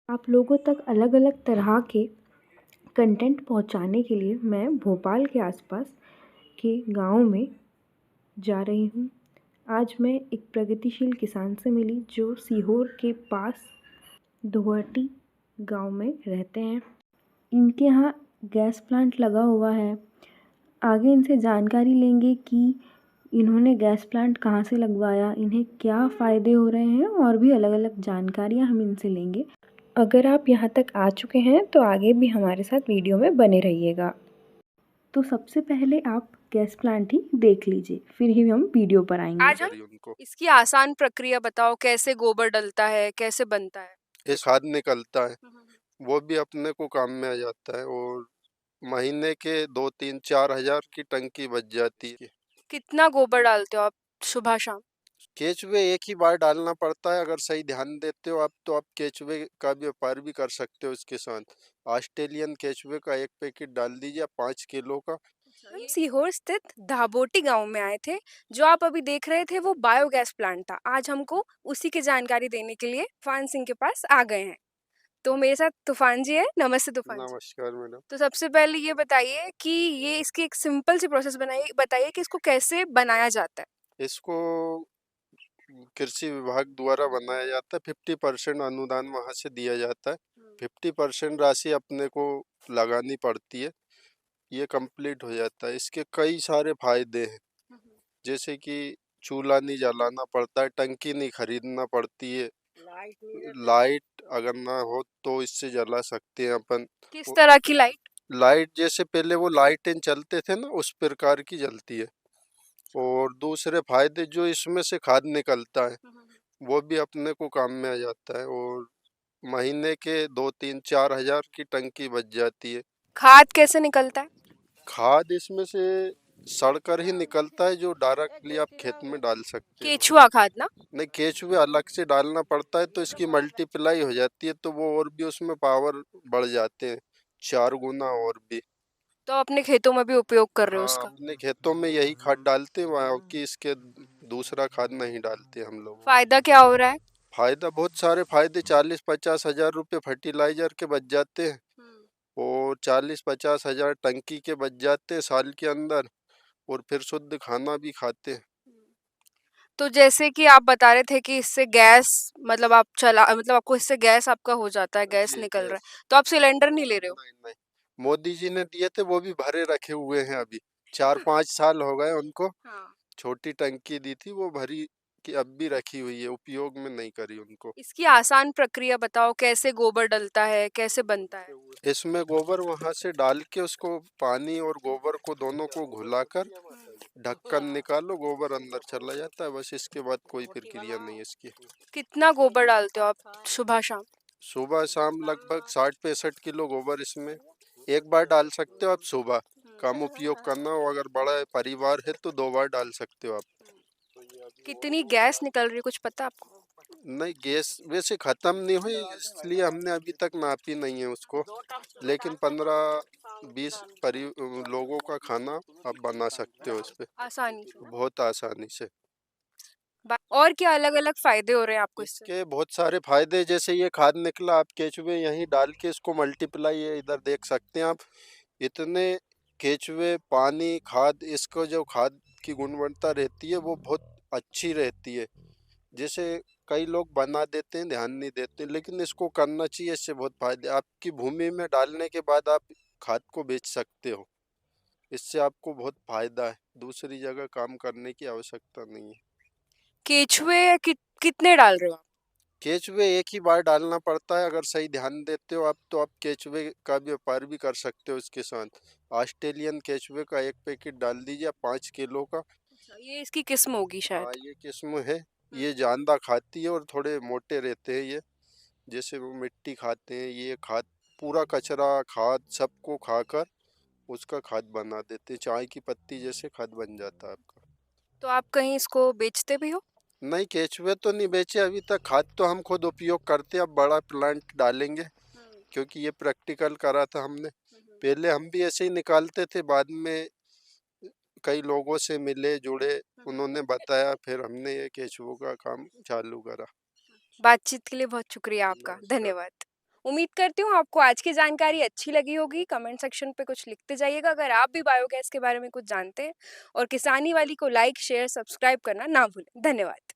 आप लोगों तक अलग अलग तरह के कंटेंट पहुंचाने के लिए मैं भोपाल के आसपास के गांव में जा रही हूं। आज मैं एक प्रगतिशील किसान से मिली जो सीहोर के पास धोहटी गांव में रहते हैं। इनके यहाँ गैस प्लांट लगा हुआ है। आगे इनसे जानकारी लेंगे कि इन्होंने गैस प्लांट कहाँ से लगवाया, इन्हें क्या फ़ायदे हो रहे हैं और भी अलग अलग जानकारियाँ हम इनसे लेंगे। अगर आप यहाँ तक आ चुके हैं तो आगे भी हमारे साथ वीडियो में बने रहिएगा। तो सबसे पहले आप गैस प्लांट ही देख लीजिए, फिर ही हम वीडियो पर आएंगे। आज हम इसकी आसान प्रक्रिया बताओ, कैसे गोबर डलता है, कैसे बनता है। ये खाद निकलता है, वो भी अपने को काम में आ जाता है और महीने के 2-3-4 हज़ार की टंकी बच जाती है। कितना गोबर डालते हो आप सुबह शाम? केचुए एक ही बार डालना पड़ता है, अगर सही ध्यान देते हो आप तो आप केचुए का व्यापार भी कर सकते हो इसके साथ। ऑस्ट्रेलियन केचुए का एक पैकेट डाल दीजिए 5 किलो का। हम सीहोर स्थित धाबोटी गांव में आए थे। जो आप अभी देख रहे थे वो बायोगैस प्लांट था। आज हमको उसी की जानकारी देने के लिए तूफान सिंह के पास आ गए हैं। तो मेरे साथ तूफान जी है। नमस्ते तूफान जी। नमस्कार मैडम। तो सबसे पहले ये बताइए कि ये इसकी एक सिंपल सी प्रोसेस बनाइए, बताइए कि इसको कैसे बनाया जाता है। इसको कृषि विभाग द्वारा बनाया जाता है, 50% अनुदान वहाँ से दिया जाता है। 50% राशि अपने को लगानी पड़ती है, ये कंप्लीट हो जाता है। इसके कई सारे फायदे हैं, जैसे कि चूल्हा नहीं जलाना पड़ता है, टंकी नहीं खरीदना पड़ती है, लाइट अगर ना हो तो इससे जला सकते हैं अपन। किस तरह की लाइट? लाइट जैसे पहले वो लाइटें चलते थे ना, उस प्रकार की जलती है। और दूसरे फायदे जो इसमें से खाद निकलता है वो भी अपने को काम में आ जाता है और महीने के 2-3-4 हज़ार की टंकी बच जाती है। खाद कैसे निकलता है? खाद इसमें से सड़कर ही निकलता है, जो डायरेक्टली आप खेत में डाल सकते हो। केचुआ खाद ना? नहीं, केचुए अलग से डालना पड़ता है तो इसकी मल्टीप्लाई हो जाती है, तो वो और भी उसमें पावर बढ़ जाते हैं, 4 गुना और भी। तो आप अपने खेतों में भी उपयोग कर रहे हो हाँ, उसका? अपने खेतों में यही खाद डालते हैं, वहाँ की इसके दूसरा खाद नहीं डालते हम लोग। फायदा क्या हो रहा है? फायदा बहुत सारे फायदे, 40-50 हज़ार रुपये फर्टिलाइजर के बच जाते हैं और 40-50 हज़ार टंकी के बच जाते हैं साल के अंदर, और फिर शुद्ध खाना भी खाते हैं। तो जैसे कि आप बता रहे थे कि इससे गैस, मतलब आप चला, मतलब आपको इससे गैस आपका हो जाता है, गैस जी, निकल रहा गैस। है, तो आप सिलेंडर नहीं ले रहे हो? नहीं, नहीं। मोदी जी ने दिए थे, वो भी भरे रखे हुए हैं अभी। 4-5 साल हो गए उनको। हाँ। छोटी टंकी दी थी, वो भरी कि अब भी रखी हुई है, उपयोग में नहीं करी उनको। इसकी आसान प्रक्रिया बताओ, कैसे गोबर डलता है, कैसे बनता है। इसमें गोबर वहां से डाल के उसको पानी और गोबर को दोनों को घुलाकर ढक्कन निकालो, गोबर अंदर चला जाता है, बस इसके बाद कोई प्रक्रिया नहीं है इसकी। कितना गोबर डालते हो आप सुबह शाम? सुबह शाम लगभग 60-65 किलो गोबर इसमें एक बार डाल सकते हो आप। सुबह कम उपयोग करना हो, अगर बड़ा परिवार है तो 2 बार डाल सकते हो आप। कितनी गैस निकल रही है, कुछ पता आपको? नहीं, गैस वैसे खत्म नहीं हुई, इसलिए हमने अभी तक नापी नहीं है उसको, लेकिन 15-20 लोगों का खाना आप बना सकते हो इस पे आसानी से ना? बहुत आसानी से। और क्या अलग अलग फायदे हो रहे हैं आपको इससे? इसके बहुत सारे फायदे, जैसे ये खाद निकला, आप केचुए यहीं डाल के इसको मल्टीप्लाई, ये इधर देख सकते हैं आप। इतने केचुए, पानी, खाद, इसको जो खाद की गुणवत्ता रहती है वो बहुत अच्छी रहती है। जैसे कई लोग बना देते हैं, ध्यान नहीं देते, लेकिन इसको करना चाहिए, इससे बहुत फायदे। आपकी भूमि में डालने के बाद आप खाद को बेच सकते हो, इससे आपको बहुत फायदा है, दूसरी जगह काम करने की आवश्यकता नहीं है। केचुए कितने डाल रहे हो आप? केचुए एक ही बार डालना पड़ता है, अगर सही ध्यान देते हो आप तो आप केचुए का व्यापार भी कर सकते हो इसके साथ। ऑस्ट्रेलियन केचुए का एक पैकेट डाल दीजिए 5 किलो का। अच्छा, ये इसकी किस्म होगी हाँ, शायद। ये किस्म है, ये ज्यादा खाती है और थोड़े मोटे रहते हैं ये। जैसे वो मिट्टी खाते हैं, ये खाद पूरा कचरा खाद सबको खाकर उसका खाद बना देते हैं, चाय की पत्ती जैसे खाद बन जाता है आपका। तो आप कहीं इसको बेचते भी हो? नहीं, केचुए तो नहीं बेचे अभी तक, खाद तो हम खुद उपयोग करते हैं, अब बड़ा प्लांट डालेंगे, क्योंकि ये प्रैक्टिकल करा था हमने। पहले हम भी ऐसे ही निकालते थे, बाद में कई लोगों से मिले जुड़े, उन्होंने बताया, फिर हमने ये केचुओं का काम चालू करा। बातचीत के लिए बहुत शुक्रिया जी, आपका, नमस्कार। धन्यवाद। उम्मीद करती हूँ आपको आज की जानकारी अच्छी लगी होगी। कमेंट सेक्शन पे कुछ लिखते जाइएगा अगर आप भी बायोगैस के बारे में कुछ जानते हैं और किसानी वाली को लाइक, शेयर, सब्सक्राइब करना ना भूलें। धन्यवाद।